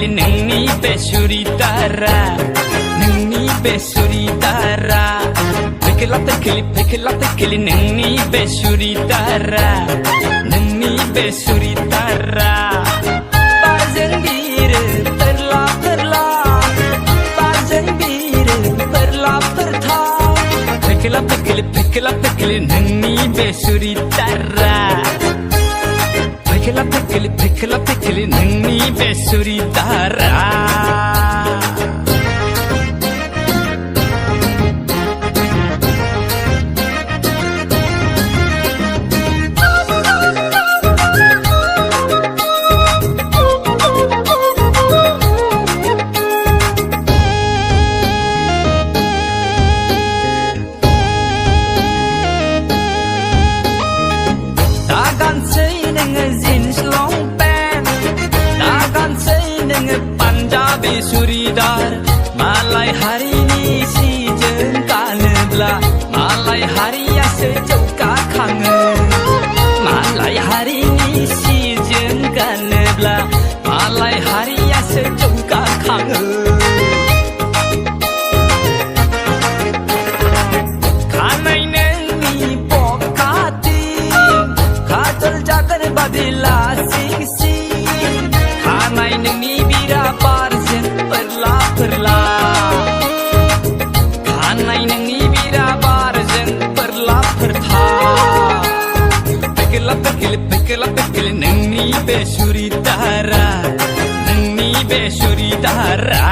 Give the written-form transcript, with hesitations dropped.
पेखली नोंनि बे सुरिदारा नोंनि बे सुरिदारा पेखला पेखली नोंनि बे सुरिदारा नोंनि बे सुरिदारा बारजों बिरो फोरला फोरला बारजों बिरो फोरला फोरथा पेखला पेखली नोंनि बे सुरिदारा पेखला पेखली नोंनि बे सुरिदारा Punjabi suridar Malay hari ni si jeng kanebla Malay hari ya sejauka kangen Malay hari ni si jeng kanebla Malay hari ya sejauka kangen Kanai nengi pokati Kajal jagar badila sing-sing Kanai nengi barjeng perla perla Kanai nोंनि बिरा बारजों perla pertha पेखला पेखली नोंनि बे सुरिदारा नोंनि बे सुरिदारा